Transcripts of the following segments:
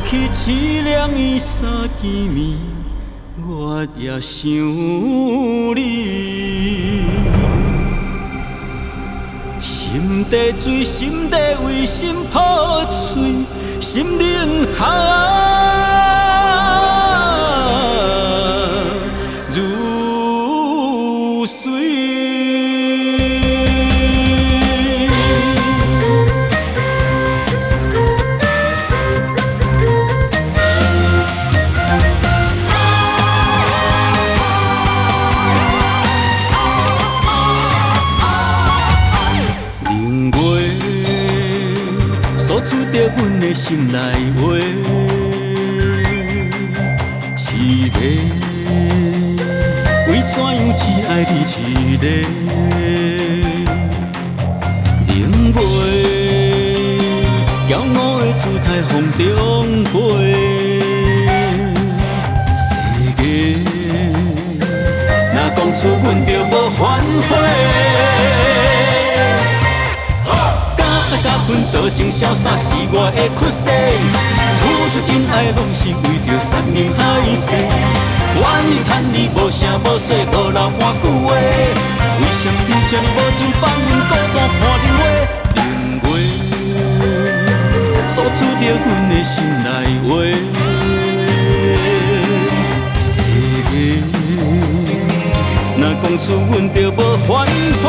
去凄凉伊三更暝，我也想你。心底水，心底为心破碎，心冷如水。诉出着阮的心内话，凄迷，为怎样只爱你一个？冷袂，骄傲的姿态风中飞，世界若讲出阮就无反悔。甲阮多情潇洒是我的缺失，付出真爱拢是为着山盟海誓。愿意趁你无声无息，无留半句话。为什么你这呢无情放阮孤单看冷话？冷话，诉出着阮的心内话。世界若讲出阮就无反悔。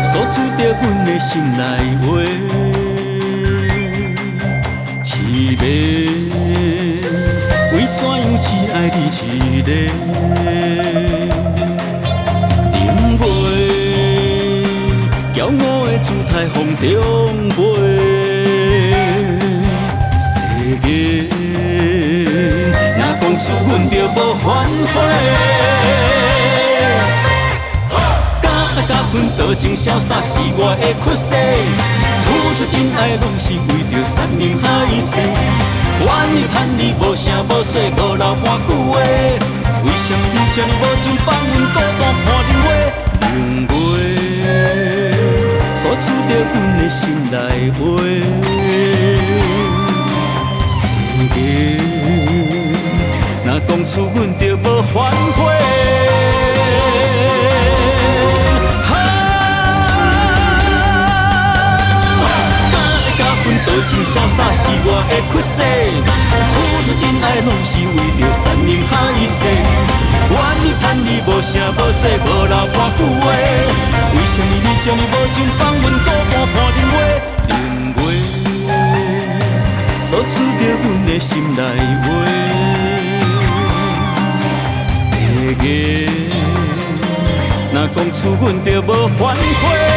诉出着阮的心内话，凄迷，为怎样只爱你一个？冷袂，骄傲的姿态风中飞，世界若讲出阮就无反悔。甲阮多情潇洒是我的缺失，付出真爱拢是为着山盟海誓。愿意趁你无声无息，无留半句话。为什么你这呢无情放阮孤单看冷话？冷话，诉出着阮的心内话。世界若讲出阮就无反悔。多情潇洒是我的缺失，付出真爱拢是为着山盟海誓。愿意趁你无声无息，无留半句话。为什么你这呢无情放阮孤单看冷话？冷话，诉出着阮的心内话。世界若讲出阮就无反悔。